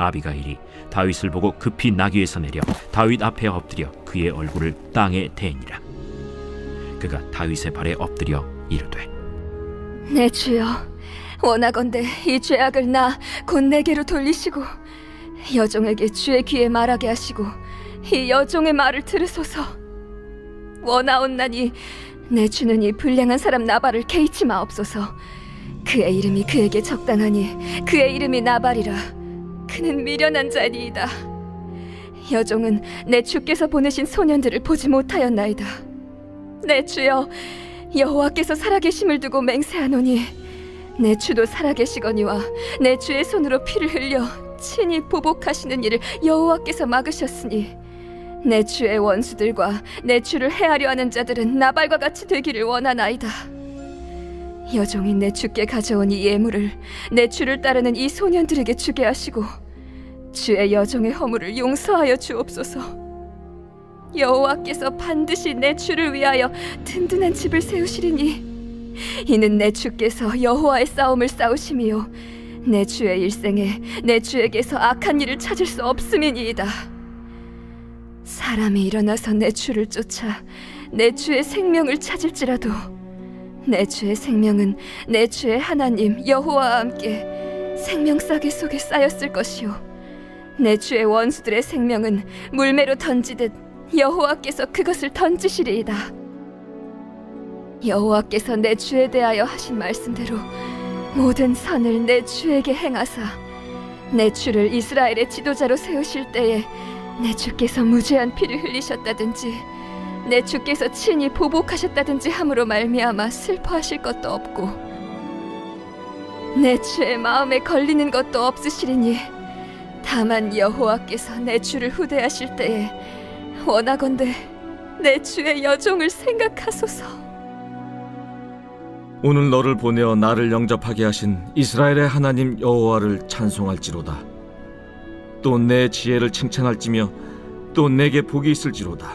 아비가일이 다윗을 보고 급히 나귀에서 내려 다윗 앞에 엎드려 그의 얼굴을 땅에 대니라. 그가 다윗의 발에 엎드려 이르되, 내 주여, 원하건대 이 죄악을 나 곧 내게로 돌리시고 여종에게 주의 귀에 말하게 하시고 이 여종의 말을 들으소서. 원하옵나니 내 주는 이 불량한 사람 나발을 개의치 마옵소서. 그의 이름이 그에게 적당하니 그의 이름이 나발이라. 그는 미련한 자니이다. 여종은 내 주께서 보내신 소년들을 보지 못하였나이다. 내 주여, 여호와께서 살아계심을 두고 맹세하노니 내 주도 살아계시거니와 내 주의 손으로 피를 흘려 친히 보복하시는 일을 여호와께서 막으셨으니 내 주의 원수들과 내 주를 해하려 하는 자들은 나발과 같이 되기를 원하나이다. 여종이 내 주께 가져온 이 예물을 내 주를 따르는 이 소년들에게 주게 하시고 주의 여종의 허물을 용서하여 주옵소서. 여호와께서 반드시 내 주를 위하여 든든한 집을 세우시리니 이는 내 주께서 여호와의 싸움을 싸우심이요 내 주의 일생에 내 주에게서 악한 일을 찾을 수 없음이니이다. 사람이 일어나서 내 주를 쫓아 내 주의 생명을 찾을지라도 내 주의 생명은 내 주의 하나님 여호와와 함께 생명싸개 속에 쌓였을 것이요 내 주의 원수들의 생명은 물매로 던지듯 여호와께서 그것을 던지시리이다. 여호와께서 내 주에 대하여 하신 말씀대로 모든 선을 내 주에게 행하사 내 주를 이스라엘의 지도자로 세우실 때에 내 주께서 무죄한 피를 흘리셨다든지 내 주께서 친히 보복하셨다든지 함으로 말미암아 슬퍼하실 것도 없고 내 주의 마음에 걸리는 것도 없으시리니 다만 여호와께서 내 주를 후대하실 때에 원하건대 내 주의 여종을 생각하소서. 오늘 너를 보내어 나를 영접하게 하신 이스라엘의 하나님 여호와를 찬송할지로다. 또 내 지혜를 칭찬할지며 또 내게 복이 있을지로다.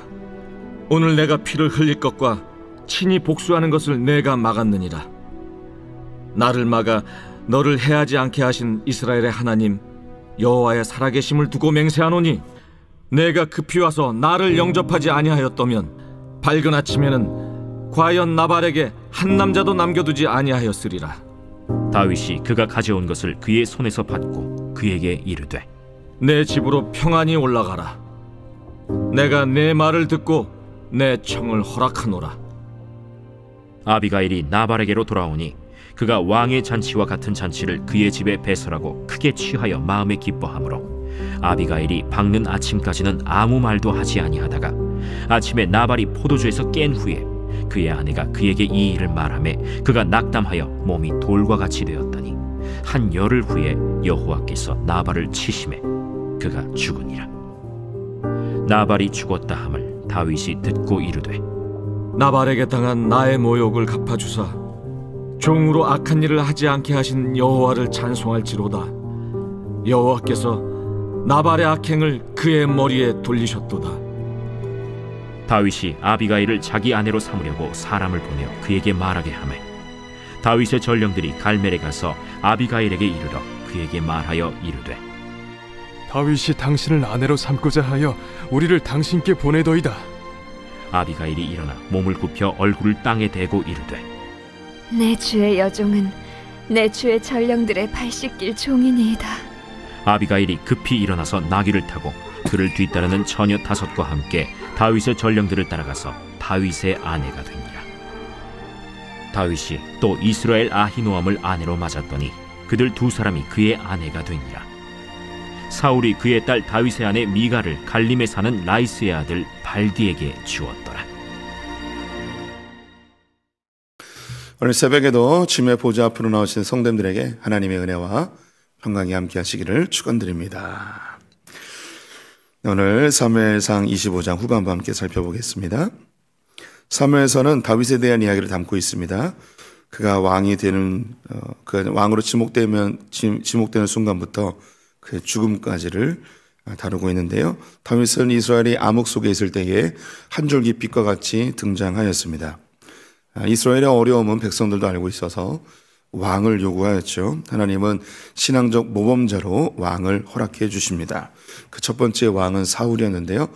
오늘 내가 피를 흘릴 것과 친히 복수하는 것을 내가 막았느니라. 나를 막아 너를 해하지 않게 하신 이스라엘의 하나님 여호와의 살아계심을 두고 맹세하노니 내가 급히 와서 나를 영접하지 아니하였더면 밝은 아침에는 과연 나발에게 한 남자도 남겨두지 아니하였으리라. 다윗이 그가 가져온 것을 그의 손에서 받고 그에게 이르되, 내 집으로 평안히 올라가라. 내가 내 말을 듣고 내 청을 허락하노라. 아비가일이 나발에게로 돌아오니 그가 왕의 잔치와 같은 잔치를 그의 집에 배설하고 크게 취하여 마음에 기뻐하므로 아비가일이 밝는 아침까지는 아무 말도 하지 아니하다가 아침에 나발이 포도주에서 깬 후에 그의 아내가 그에게 이 일을 말하매 그가 낙담하여 몸이 돌과 같이 되었더니 한 열흘 후에 여호와께서 나발을 치심해 그가 죽으니라. 나발이 죽었다 함을 다윗이 듣고 이르되, 나발에게 당한 나의 모욕을 갚아주사 종으로 악한 일을 하지 않게 하신 여호와를 찬송할지로다. 여호와께서 나발의 악행을 그의 머리에 돌리셨도다. 다윗이 아비가일을 자기 아내로 삼으려고 사람을 보내어 그에게 말하게 하매 다윗의 전령들이 갈멜에 가서 아비가일에게 이르러 그에게 말하여 이르되, 다윗이 당신을 아내로 삼고자 하여 우리를 당신께 보내더이다. 아비가일이 일어나 몸을 굽혀 얼굴을 땅에 대고 이르되, 내 주의 여종은 내 주의 전령들의 발 씻길 종이니이다. 아비가일이 급히 일어나서 나귀를 타고 그를 뒤따르는 처녀 5과 함께 다윗의 전령들을 따라가서 다윗의 아내가 되니라. 다윗이 또 이스라엘 아히노암을 아내로 맞았더니 그들 2사람이 그의 아내가 되니라. 사울이 그의 딸 다윗의 아내 미가를 갈림에 사는 라이스의 아들 발디에게 주었더라. 오늘 새벽에도 주님의 보좌 앞으로 나오신 성도님들에게 하나님의 은혜와 평강이 함께 하시기를 축원드립니다. 오늘 사무엘상 25장 후반부 함께 살펴보겠습니다. 사무엘서는 다윗에 대한 이야기를 담고 있습니다. 그가 왕이 되는 그 왕으로 지목되는 순간부터 그의 죽음까지를 다루고 있는데요. 다윗은 이스라엘이 암흑 속에 있을 때에 한 줄기 빛과 같이 등장하였습니다. 이스라엘의 어려움은 백성들도 알고 있어서 왕을 요구하였죠. 하나님은 신앙적 모범자로 왕을 허락해 주십니다. 그 첫 번째 왕은 사울이었는데요.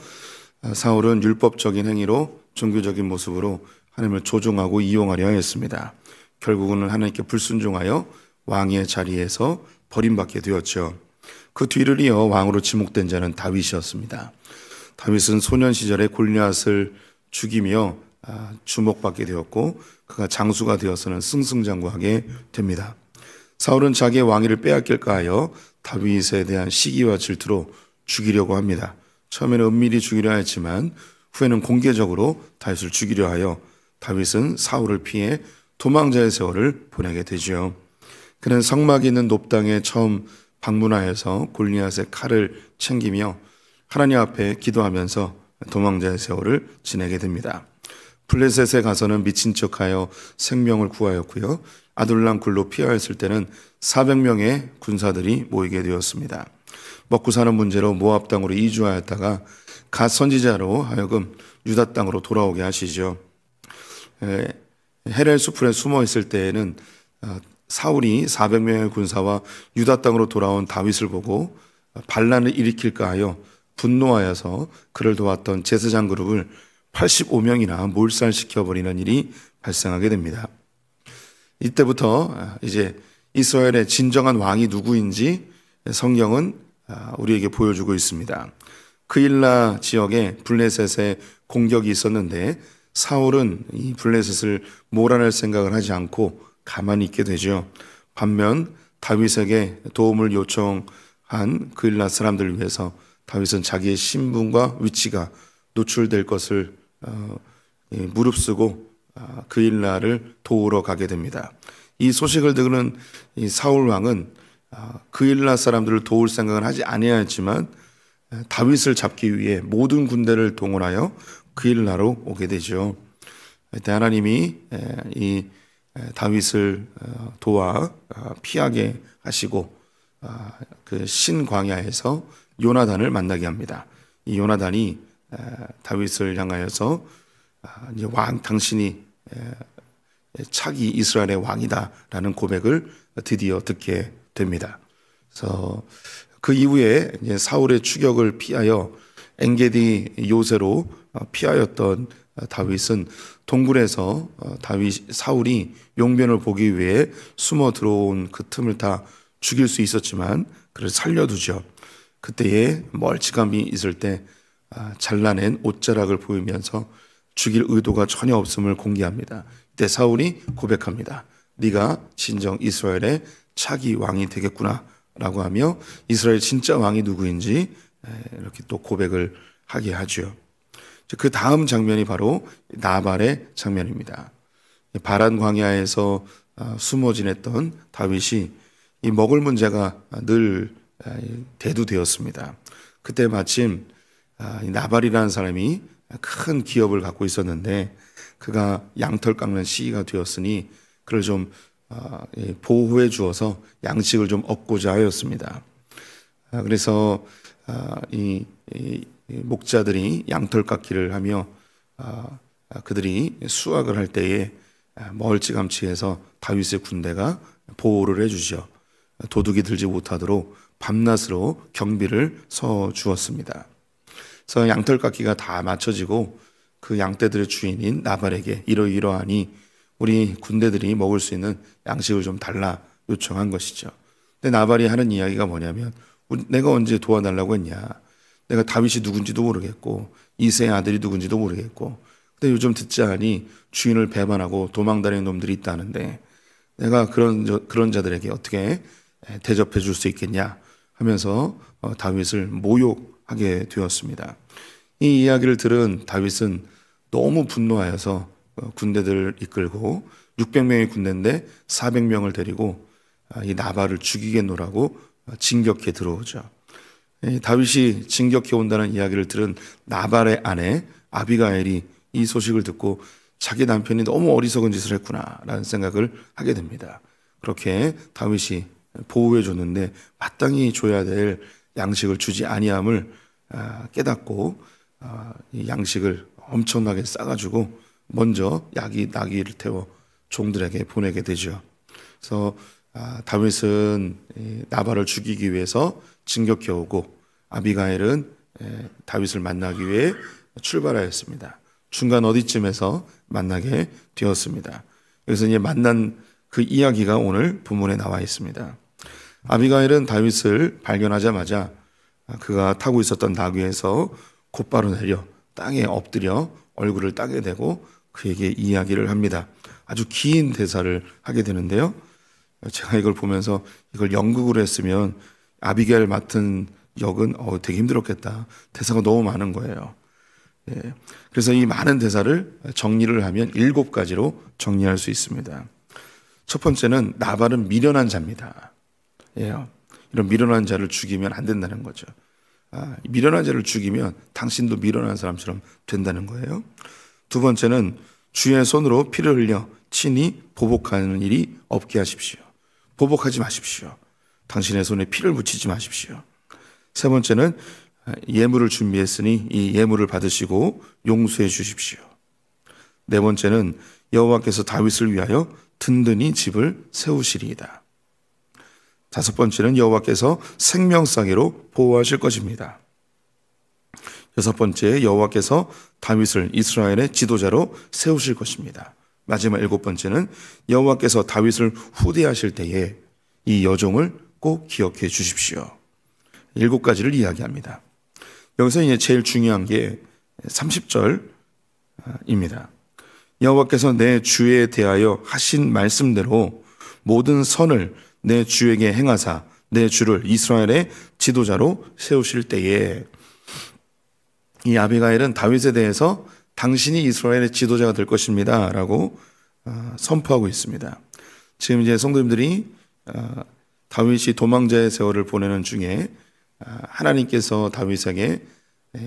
사울은 율법적인 행위로 종교적인 모습으로 하나님을 조종하고 이용하려 하였습니다. 결국은 하나님께 불순종하여 왕의 자리에서 버림받게 되었죠. 그 뒤를 이어 왕으로 지목된 자는 다윗이었습니다. 다윗은 소년 시절에 골리앗을 죽이며 주목받게 되었고 그가 장수가 되어서는 승승장구하게 됩니다. 사울은 자기의 왕위를 빼앗길까 하여 다윗에 대한 시기와 질투로 죽이려고 합니다. 처음에는 은밀히 죽이려 했지만 후에는 공개적으로 다윗을 죽이려 하여 다윗은 사울을 피해 도망자의 세월을 보내게 되죠. 그는 성막이 있는 높당에 처음 방문하여서 골리앗의 칼을 챙기며 하나님 앞에 기도하면서 도망자의 세월을 지내게 됩니다. 블레셋에 가서는 미친 척하여 생명을 구하였고요. 아둘람 굴로 피하였을 때는 400명의 군사들이 모이게 되었습니다. 먹고 사는 문제로 모압 땅으로 이주하였다가 갓 선지자로 하여금 유다 땅으로 돌아오게 하시죠. 헤렐 수풀에 숨어 있을 때에는 사울이 400명의 군사와 유다 땅으로 돌아온 다윗을 보고 반란을 일으킬까 하여 분노하여서 그를 도왔던 제사장 그룹을 85명이나 몰살시켜버리는 일이 발생하게 됩니다. 이때부터 이제 이스라엘의 진정한 왕이 누구인지 성경은 우리에게 보여주고 있습니다. 그일라 지역에 블레셋의 공격이 있었는데 사울은 이 블레셋을 몰아낼 생각을 하지 않고 가만히 있게 되죠. 반면 다윗에게 도움을 요청한 그일라 사람들을 위해서 다윗은 자기의 신분과 위치가 노출될 것을 무릅쓰고 그일라를 도우러 가게 됩니다. 이 소식을 듣는 이 사울 왕은 그일라 사람들을 도울 생각은 하지 아니하였지만 다윗을 잡기 위해 모든 군대를 동원하여 그일라로 오게 되죠. 그때 하나님이 이 다윗을 도와 피하게 하시고 그 신광야에서 요나단을 만나게 합니다. 이 요나단이 다윗을 향하여서 이제 왕 당신이 차기 이스라엘의 왕이다라는 고백을 드디어 듣게 됩니다. 그래서 그 이후에 이제 사울의 추격을 피하여 엔게디 요새로 피하였던 다윗은 동굴에서 사울이 용변을 보기 위해 숨어 들어온 그 틈을 다 죽일 수 있었지만 그를 살려두죠. 그때에 멀찌감이 있을 때 잘라낸 옷자락을 보이면서 죽일 의도가 전혀 없음을 공개합니다. 이때 사울이 고백합니다. 네가 진정 이스라엘의 차기 왕이 되겠구나 라고 하며 이스라엘 진짜 왕이 누구인지 이렇게 또 고백을 하게 하죠. 그 다음 장면이 바로 나발의 장면입니다. 바란 광야에서 숨어 지냈던 다윗이 이 먹을 문제가 늘 대두되었습니다. 그때 마침 나발이라는 사람이 큰 기업을 갖고 있었는데 그가 양털 깎는 시기가 되었으니 그를 좀 보호해 주어서 양식을 좀 얻고자 하였습니다. 그래서 이 목자들이 양털 깎기를 하며 그들이 수확을 할 때에 멀찌감치해서 다윗의 군대가 보호를 해주죠. 도둑이 들지 못하도록 밤낮으로 경비를 서 주었습니다. 그래서 양털 깎기가 다 마쳐지고 그 양떼들의 주인인 나발에게 이러이러하니 우리 군대들이 먹을 수 있는 양식을 좀 달라 요청한 것이죠. 근데 나발이 하는 이야기가 뭐냐면 내가 언제 도와달라고 했냐. 내가 다윗이 누군지도 모르겠고 이새의 아들이 누군지도 모르겠고 근데 요즘 듣자 하니 주인을 배반하고 도망다니는 놈들이 있다는데 내가 그런 자들에게 어떻게 대접해 줄 수 있겠냐 하면서 다윗을 모욕하게 되었습니다. 이 이야기를 들은 다윗은 너무 분노하여서 군대들을 이끌고 600명의 군대인데 400명을 데리고 이 나발을 죽이겠노라고 진격해 들어오죠. 다윗이 진격해 온다는 이야기를 들은 나발의 아내 아비가일이 이 소식을 듣고 자기 남편이 너무 어리석은 짓을 했구나라는 생각을 하게 됩니다. 그렇게 다윗이 보호해 줬는데 마땅히 줘야 될 양식을 주지 아니함을 깨닫고 이 양식을 엄청나게 싸가지고 먼저 나귀를 태워 종들에게 보내게 되죠. 그래서 다윗은 나발을 죽이기 위해서 진격해 오고 아비가일은 다윗을 만나기 위해 출발하였습니다. 중간 어디쯤에서 만나게 되었습니다. 그래서 이제 만난 그 이야기가 오늘 본문에 나와 있습니다. 아비가일은 다윗을 발견하자마자 그가 타고 있었던 나귀에서 곧바로 내려 땅에 엎드려 얼굴을 땅에 대고 그에게 이야기를 합니다. 아주 긴 대사를 하게 되는데요. 제가 이걸 보면서 이걸 연극으로 했으면 아비가일 맡은 역은 되게 힘들었겠다. 대사가 너무 많은 거예요. 그래서 이 많은 대사를 정리를 하면 7가지로 정리할 수 있습니다. 첫 번째는 나발은 미련한 자입니다. 이런 미련한 자를 죽이면 안 된다는 거죠. 미련한 자를 죽이면 당신도 미련한 사람처럼 된다는 거예요. 두 번째는 주의 손으로 피를 흘려 친히 보복하는 일이 없게 하십시오. 보복하지 마십시오. 당신의 손에 피를 묻히지 마십시오. 세 번째는 예물을 준비했으니 이 예물을 받으시고 용서해 주십시오. 네 번째는 여호와께서 다윗을 위하여 든든히 집을 세우시리이다. 다섯 번째는 여호와께서 생명싸개로 보호하실 것입니다. 여섯 번째, 여호와께서 다윗을 이스라엘의 지도자로 세우실 것입니다. 마지막 7번째는 여호와께서 다윗을 후대하실 때에 이 여종을 꼭 기억해 주십시오. 7가지를 이야기합니다. 여기서 이제 제일 중요한 게 30절입니다. 여호와께서 내 주에 대하여 하신 말씀대로 모든 선을 내 주에게 행하사 내 주를 이스라엘의 지도자로 세우실 때에, 이 아비가일은 다윗에 대해서 당신이 이스라엘의 지도자가 될 것입니다 라고 선포하고 있습니다. 지금 이제 성도님들이 다윗이 도망자의 세월을 보내는 중에 하나님께서 다윗에게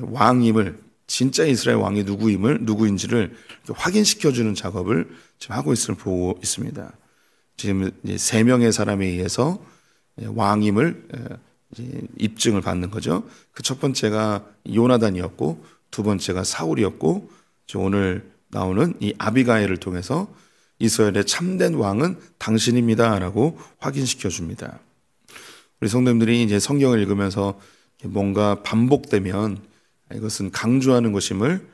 왕임을, 진짜 이스라엘 왕이 누구인지를 확인시켜주는 작업을 지금 하고 있음을 보고 있습니다. 지금 이제 3명의 사람에 의해서 왕임을 입증을 받는 거죠. 그 첫 번째가 요나단이었고, 두 번째가 사울이었고, 오늘 나오는 이 아비가일을 통해서 이스라엘의 참된 왕은 당신입니다라고 확인시켜 줍니다. 우리 성도님들이 이제 성경을 읽으면서 뭔가 반복되면 이것은 강조하는 것임을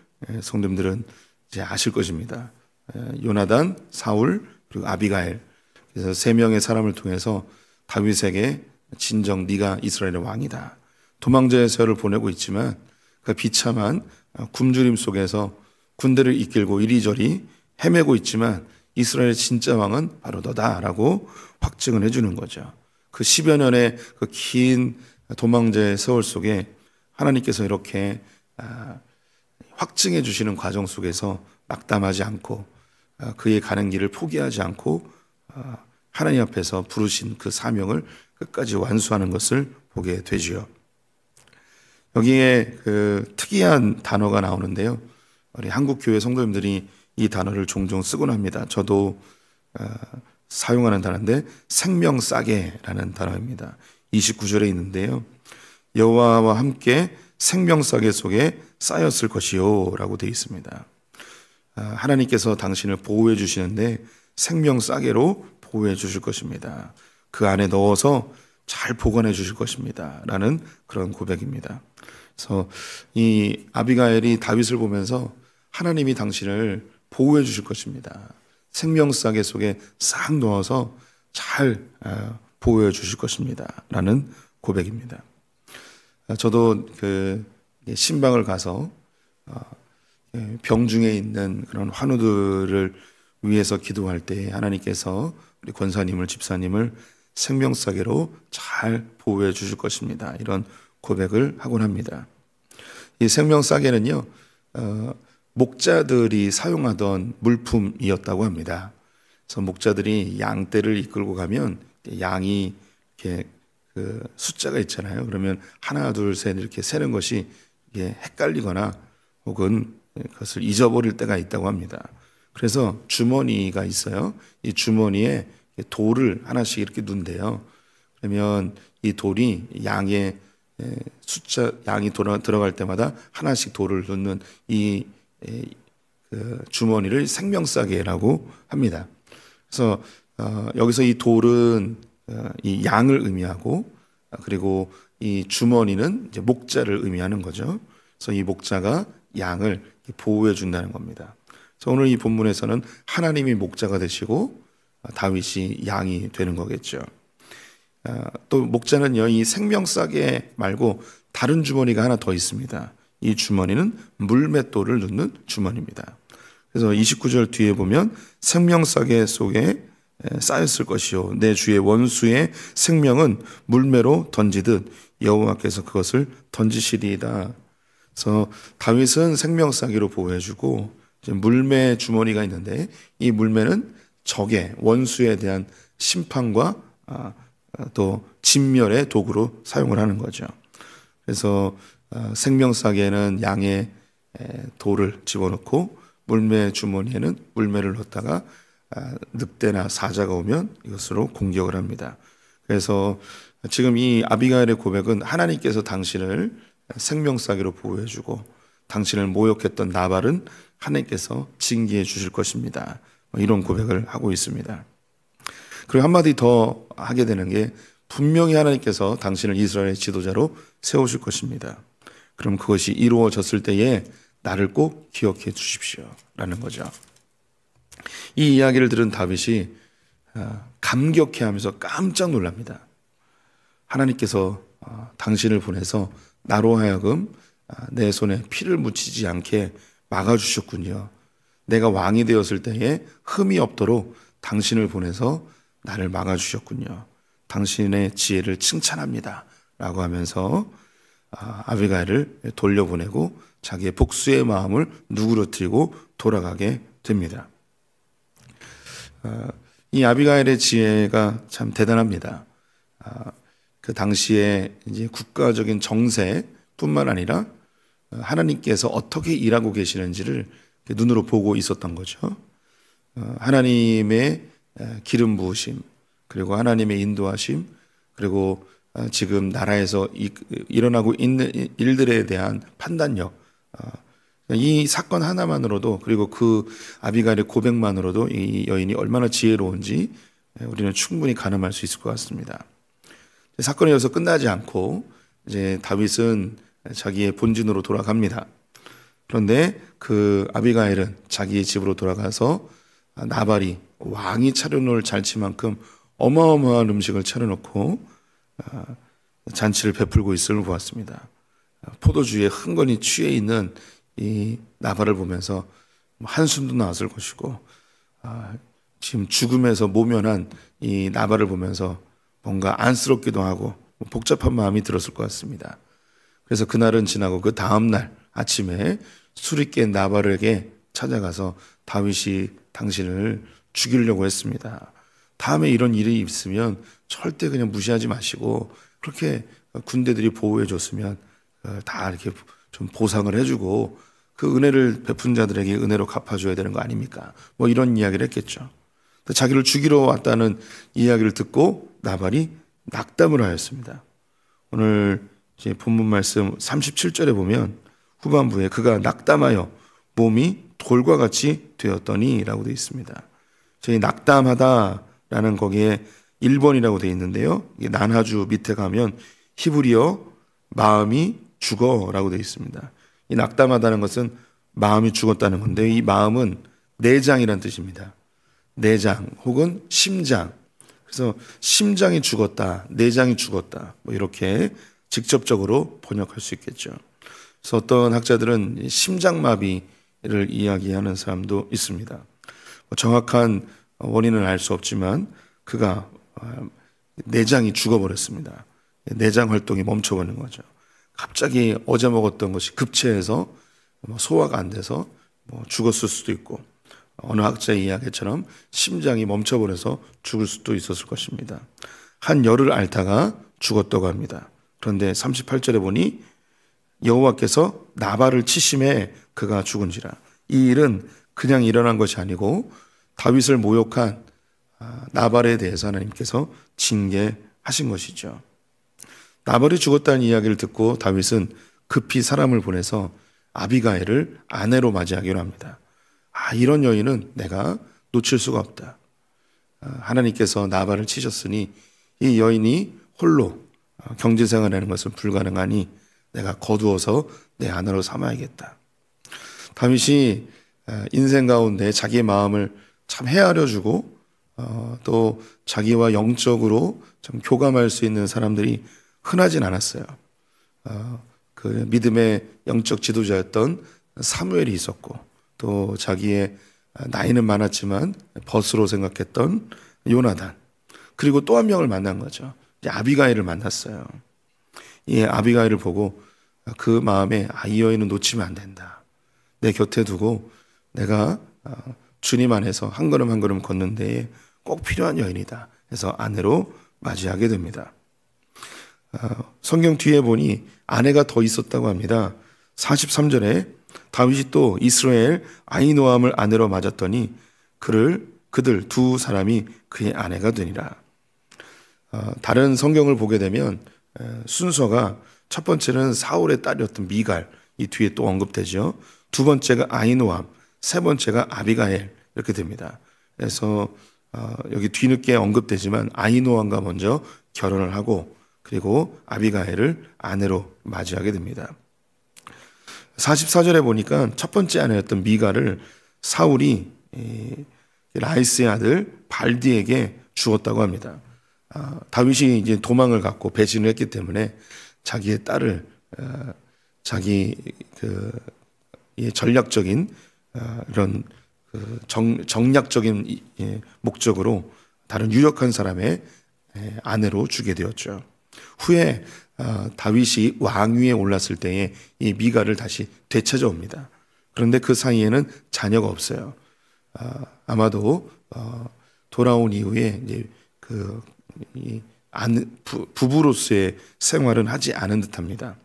성도님들은 이제 아실 것입니다. 요나단, 사울, 그리고 아비가일. 그래서 3명의 사람을 통해서 다윗에게 진정 네가 이스라엘의 왕이다. 도망자의 세월을 보내고 있지만 그 비참한 굶주림 속에서 군대를 이끌고 이리저리 헤매고 있지만 이스라엘의 진짜 왕은 바로 너다라고 확증을 해주는 거죠. 그 10여 년의 그 긴 도망자의 세월 속에 하나님께서 이렇게 확증해 주시는 과정 속에서 낙담하지 않고 그의 가는 길을 포기하지 않고 하나님 앞에서 부르신 그 사명을 끝까지 완수하는 것을 보게 되지요. 여기에 그 특이한 단어가 나오는데요. 우리 한국교회 성도님들이 이 단어를 종종 쓰곤 합니다. 저도 사용하는 단어인데 생명싸개라는 단어입니다. 29절에 있는데요. 여호와와 함께 생명싸개 속에 쌓였을 것이요 라고 되어 있습니다. 하나님께서 당신을 보호해 주시는데 생명싸개로 보호해 주실 것입니다. 그 안에 넣어서 잘 보관해 주실 것입니다 라는 그런 고백입니다. 그래서 이 아비가일이 다윗을 보면서 하나님이 당신을 보호해 주실 것입니다. 생명싸개 속에 싹 넣어서 잘 보호해 주실 것입니다 라는 고백입니다. 저도 그 신방을 가서 병중에 있는 그런 환우들을 위해서 기도할 때 하나님께서 우리 권사님을, 집사님을 생명싸개로 잘 보호해 주실 것입니다. 이런 고백을 하곤 합니다. 이 생명싸개는요, 목자들이 사용하던 물품이었다고 합니다. 그래서 목자들이 양떼를 이끌고 가면 양이 이렇게 그 숫자가 있잖아요. 그러면 하나, 둘, 셋 이렇게 세는 것이 이게 헷갈리거나 혹은 그것을 잊어버릴 때가 있다고 합니다. 그래서 주머니가 있어요. 이 주머니에 돌을 하나씩 이렇게 넣는데요. 그러면 이 돌이 양의 숫자, 양이 들어갈 때마다 하나씩 돌을 넣는 이 그 주머니를 생명싸개라고 합니다. 그래서 여기서 이 돌은 이 양을 의미하고, 그리고 이 주머니는 이제 목자를 의미하는 거죠. 그래서 이 목자가 양을 보호해 준다는 겁니다. 그래서 오늘 이 본문에서는 하나님이 목자가 되시고 다윗이 양이 되는 거겠죠. 또 목자는요, 이 생명싸개 말고 다른 주머니가 하나 더 있습니다. 이 주머니는 물맷돌을 넣는 주머니입니다. 그래서 29절 뒤에 보면 생명싸개 속에 쌓였을 것이요 내 주의 원수의 생명은 물매로 던지듯 여호와께서 그것을 던지시리이다. 그래서 다윗은 생명싸개로 보호해주고, 이제 물매 주머니가 있는데 이 물매는 적의 원수에 대한 심판과 또 진멸의 도구로 사용을 하는 거죠. 그래서 생명싸개에는 양의 돌을 집어넣고 물매 주머니에는 물매를 넣다가 늑대나 사자가 오면 이것으로 공격을 합니다. 그래서 지금 이 아비가일의 고백은 하나님께서 당신을 생명싸개로 보호해주고 당신을 모욕했던 나발은 하나님께서 징계해 주실 것입니다. 이런 고백을 하고 있습니다. 그리고 한마디 더 하게 되는 게, 분명히 하나님께서 당신을 이스라엘의 지도자로 세우실 것입니다. 그럼 그것이 이루어졌을 때에 나를 꼭 기억해 주십시오 라는 거죠. 이 이야기를 들은 다윗이 감격해하면서 깜짝 놀랍니다. 하나님께서 당신을 보내서 나로 하여금 내 손에 피를 묻히지 않게 막아주셨군요. 내가 왕이 되었을 때에 흠이 없도록 당신을 보내서 나를 막아주셨군요. 당신의 지혜를 칭찬합니다 라고 하면서 아비가일을 돌려보내고 자기의 복수의 마음을 누그러뜨리고 돌아가게 됩니다. 이 아비가일의 지혜가 참 대단합니다. 그 당시에 이제 국가적인 정세뿐만 아니라 하나님께서 어떻게 일하고 계시는지를 눈으로 보고 있었던 거죠. 하나님의 기름 부으심, 그리고 하나님의 인도하심, 그리고 지금 나라에서 일어나고 있는 일들에 대한 판단력, 이 사건 하나만으로도, 그리고 그 아비가일의 고백만으로도 이 여인이 얼마나 지혜로운지 우리는 충분히 가늠할 수 있을 것 같습니다. 사건이 여기서 끝나지 않고 이제 다윗은 자기의 본진으로 돌아갑니다. 그런데 그 아비가일은 자기의 집으로 돌아가서 나발이 왕이 차려놓을 잔치만큼 어마어마한 음식을 차려놓고 잔치를 베풀고 있음을 보았습니다. 포도주에 흥건히 취해 있는 이 나발을 보면서 한숨도 나왔을 것이고, 지금 죽음에서 모면한 이 나발을 보면서 뭔가 안쓰럽기도 하고 복잡한 마음이 들었을 것 같습니다. 그래서 그날은 지나고 그 다음날 아침에 술이 깬 나발에게 찾아가서 다윗이 당신을 죽이려고 했습니다. 다음에 이런 일이 있으면 절대 그냥 무시하지 마시고, 그렇게 군대들이 보호해 줬으면 다 이렇게 좀 보상을 해주고 그 은혜를 베푼 자들에게 은혜로 갚아줘야 되는 거 아닙니까? 뭐 이런 이야기를 했겠죠. 자기를 죽이러 왔다는 이야기를 듣고 나발이 낙담을 하였습니다. 오늘 이제 본문 말씀 37절에 보면 후반부에 그가 낙담하여 몸이 돌과 같이 되었더니 라고 되어 있습니다. 저희 낙담하다라는 거기에 1번이라고 되어 있는데요. 이게 난하주 밑에 가면 히브리어 마음이 죽어라고 되어 있습니다. 이 낙담하다는 것은 마음이 죽었다는 건데, 이 마음은 내장이라는 뜻입니다. 내장 혹은 심장. 그래서 심장이 죽었다, 내장이 죽었다, 뭐 이렇게 직접적으로 번역할 수 있겠죠. 그래서 어떤 학자들은 심장마비를 이야기하는 사람도 있습니다. 정확한 원인은 알 수 없지만 그가 내장이 죽어버렸습니다. 내장 활동이 멈춰버린 거죠. 갑자기 어제 먹었던 것이 급체해서 소화가 안 돼서 죽었을 수도 있고, 어느 학자의 이야기처럼 심장이 멈춰버려서 죽을 수도 있었을 것입니다. 한 열을 앓다가 죽었다고 합니다. 그런데 38절에 보니 여호와께서 나발을 치심에 그가 죽은지라. 이 일은 그냥 일어난 것이 아니고 다윗을 모욕한 나발에 대해서 하나님께서 징계하신 것이죠. 나발이 죽었다는 이야기를 듣고 다윗은 급히 사람을 보내서 아비가일을 아내로 맞이하기로 합니다. 이런 여인은 내가 놓칠 수가 없다. 하나님께서 나발을 치셨으니 이 여인이 홀로 경제생활하는 것은 불가능하니 내가 거두어서 내 아내로 삼아야겠다. 다윗이 인생 가운데 자기의 마음을 참 헤아려주고 또 자기와 영적으로 좀 교감할 수 있는 사람들이 흔하진 않았어요. 그 믿음의 영적 지도자였던 사무엘이 있었고, 또 자기의 나이는 많았지만 벗으로 생각했던 요나단, 그리고 또 한 명을 만난 거죠. 이제 아비가일을 만났어요. 이 아비가일을 보고 그 마음에 이 여인은 놓치면 안 된다. 내 곁에 두고 내가 주님 안에서 한 걸음 한 걸음 걷는 데에 꼭 필요한 여인이다. 해서 아내로 맞이하게 됩니다. 성경 뒤에 보니 아내가 더 있었다고 합니다. 43절에 다윗이 또 이스라엘 아히노암을 아내로 맞았더니 그들 두 사람이 그의 아내가 되니라. 다른 성경을 보게 되면 순서가 첫 번째는 사울의 딸이었던 미갈, 이 뒤에 또 언급되죠. 두 번째가 아히노암, 세 번째가 아비가일, 이렇게 됩니다. 그래서 여기 뒤늦게 언급되지만 아히노암과 먼저 결혼을 하고 그리고 아비가일을 아내로 맞이하게 됩니다. 44절에 보니까 첫 번째 아내였던 미갈을 사울이 라이스의 아들 발디에게 주었다고 합니다. 다윗이 이제 도망을 갔고 배신을 했기 때문에 자기의 딸을 자기 전략적인 이런 정략적인 목적으로 다른 유력한 사람의 아내로 주게 되었죠. 후에 다윗이 왕위에 올랐을 때에 이 미갈을 다시 되찾아옵니다. 그런데 그 사이에는 자녀가 없어요. 아마도 돌아온 이후에 이제 부부로서의 생활은 하지 않은 듯합니다.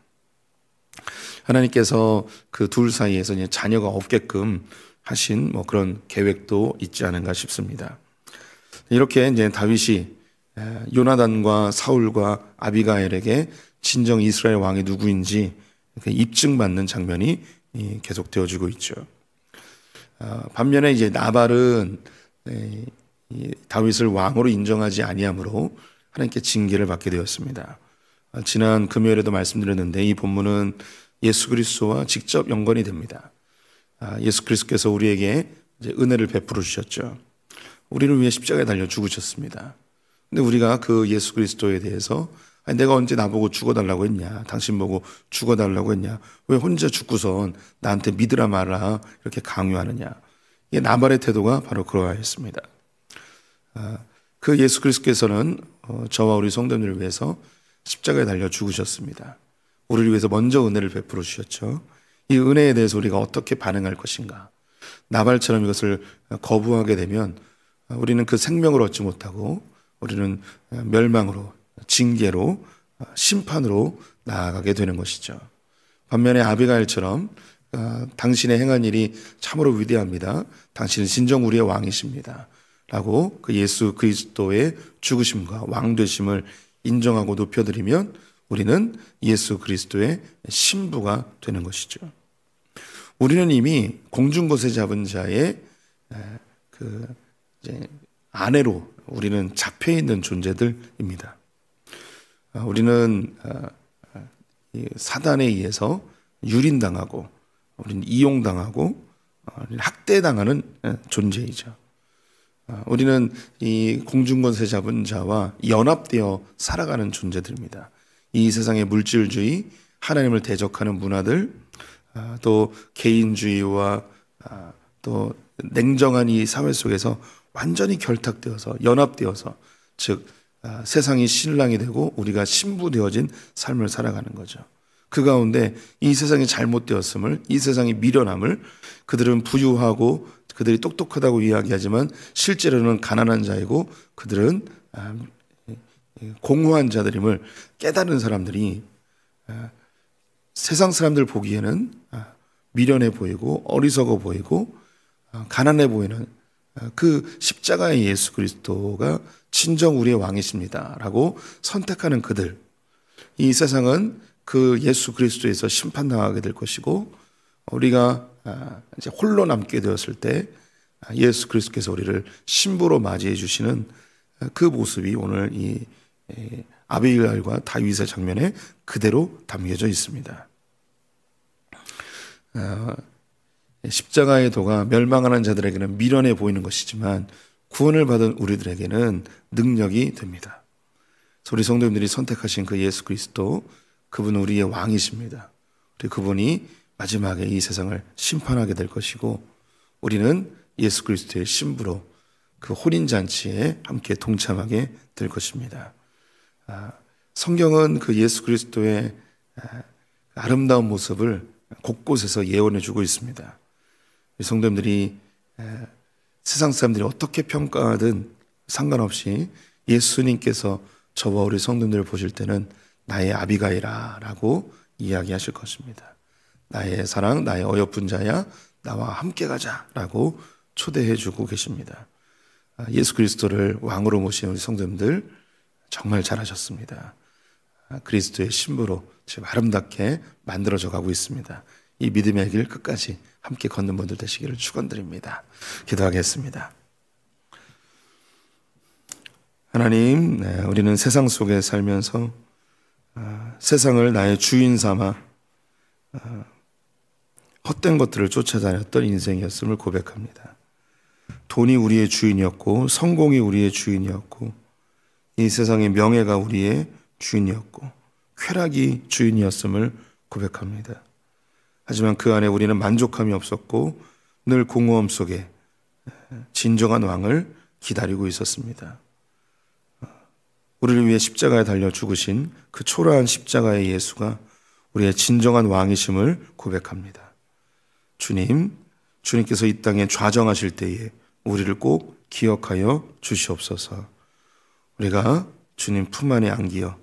하나님께서 그 둘 사이에서 이제 자녀가 없게끔 하신 그런 계획도 있지 않은가 싶습니다. 이렇게 이제 다윗이 요나단과 사울과 아비가일에게 진정 이스라엘 왕이 누구인지 입증받는 장면이 계속되어지고 있죠. 반면에 이제 나발은 다윗을 왕으로 인정하지 아니함으로 하나님께 징계를 받게 되었습니다. 지난 금요일에도 말씀드렸는데 이 본문은 예수 그리스도와 직접 연관이 됩니다. 예수 그리스도께서 우리에게 이제 은혜를 베풀어 주셨죠. 우리를 위해 십자가에 달려 죽으셨습니다. 근데 우리가 그 예수 그리스도에 대해서 내가 언제 나보고 죽어달라고 했냐, 당신 보고 죽어달라고 했냐, 왜 혼자 죽고선 나한테 믿으라 말라 이렇게 강요하느냐, 이게 나발의 태도가 바로 그러하였습니다. 그 예수 그리스도께서는 저와 우리 성도님을 위해서 십자가에 달려 죽으셨습니다. 우리를 위해서 먼저 은혜를 베풀어 주셨죠. 이 은혜에 대해서 우리가 어떻게 반응할 것인가. 나발처럼 이것을 거부하게 되면 우리는 그 생명을 얻지 못하고 우리는 멸망으로, 징계로, 심판으로 나아가게 되는 것이죠. 반면에 아비가일처럼 당신의 행한 일이 참으로 위대합니다. 당신은 진정 우리의 왕이십니다. 라고 그 예수 그리스도의 죽으심과 왕되심을 인정하고 높여드리면 우리는 예수 그리스도의 신부가 되는 것이죠. 우리는 이미 공중곳에 잡은 자의 이제 아내로 우리는 잡혀 있는 존재들입니다. 우리는 사단에 의해서 유린당하고 우리는 이용당하고 학대당하는 존재이죠. 우리는 이 공중권세 잡은 자와 연합되어 살아가는 존재들입니다. 이 세상의 물질주의, 하나님을 대적하는 문화들, 또 개인주의와 또 냉정한 이 사회 속에서 완전히 결탁되어서 연합되어서, 즉 세상이 신랑이 되고 우리가 신부되어진 삶을 살아가는 거죠. 그 가운데 이 세상이 잘못되었음을, 이 세상이 미련함을, 그들은 부유하고 그들이 똑똑하다고 이야기하지만 실제로는 가난한 자이고 그들은 공허한 자들임을 깨달은 사람들이 세상 사람들 보기에는 미련해 보이고 어리석어 보이고 가난해 보이는 그 십자가의 예수 그리스도가 진정 우리의 왕이십니다 라고 선택하는 그들, 이 세상은 그 예수 그리스도에서 심판당하게 될 것이고, 우리가 이제 홀로 남게 되었을 때 예수 그리스도께서 우리를 신부로 맞이해 주시는 그 모습이 오늘 이 아비가일과 다윗의 장면에 그대로 담겨져 있습니다. 십자가의 도가 멸망하는 자들에게는 미련해 보이는 것이지만 구원을 받은 우리들에게는 능력이 됩니다. 우리 성도님들이 선택하신 그 예수 그리스도, 그분은 우리의 왕이십니다. 그리고 그분이 마지막에 이 세상을 심판하게 될 것이고, 우리는 예수 그리스도의 신부로 그 혼인잔치에 함께 동참하게 될 것입니다. 성경은 그 예수 그리스도의 아름다운 모습을 곳곳에서 예언해 주고 있습니다. 성도님들이 세상 사람들이 어떻게 평가하든 상관없이 예수님께서 저와 우리 성도님들을 보실 때는 나의 아비가일아 라고 이야기하실 것입니다. 나의 사랑, 나의 어여쁜 자야, 나와 함께 가자 라고 초대해 주고 계십니다. 예수 그리스도를 왕으로 모신 우리 성도님들 정말 잘하셨습니다. 그리스도의 신부로 지금 아름답게 만들어져 가고 있습니다. 이 믿음의 길 끝까지 함께 걷는 분들 되시기를 축원드립니다. 기도하겠습니다. 하나님, 우리는 세상 속에 살면서 세상을 나의 주인 삼아 헛된 것들을 쫓아다녔던 인생이었음을 고백합니다. 돈이 우리의 주인이었고, 성공이 우리의 주인이었고, 이 세상의 명예가 우리의 주인이었고, 쾌락이 주인이었음을 고백합니다. 하지만 그 안에 우리는 만족함이 없었고 늘 공허함 속에 진정한 왕을 기다리고 있었습니다. 우리를 위해 십자가에 달려 죽으신 그 초라한 십자가의 예수가 우리의 진정한 왕이심을 고백합니다. 주님께서 이 땅에 좌정하실 때에 우리를 꼭 기억하여 주시옵소서. 우리가 주님 품 안에 안기어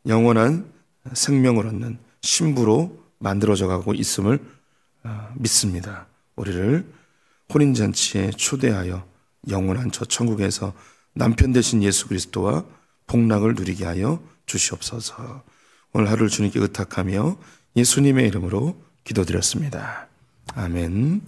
영원한 생명을 얻는 신부로 만들어져 가고 있음을 믿습니다. 우리를 혼인잔치에 초대하여 영원한 저 천국에서 남편 되신 예수 그리스도와 복락을 누리게 하여 주시옵소서. 오늘 하루를 주님께 의탁하며 예수님의 이름으로 기도드렸습니다. 아멘.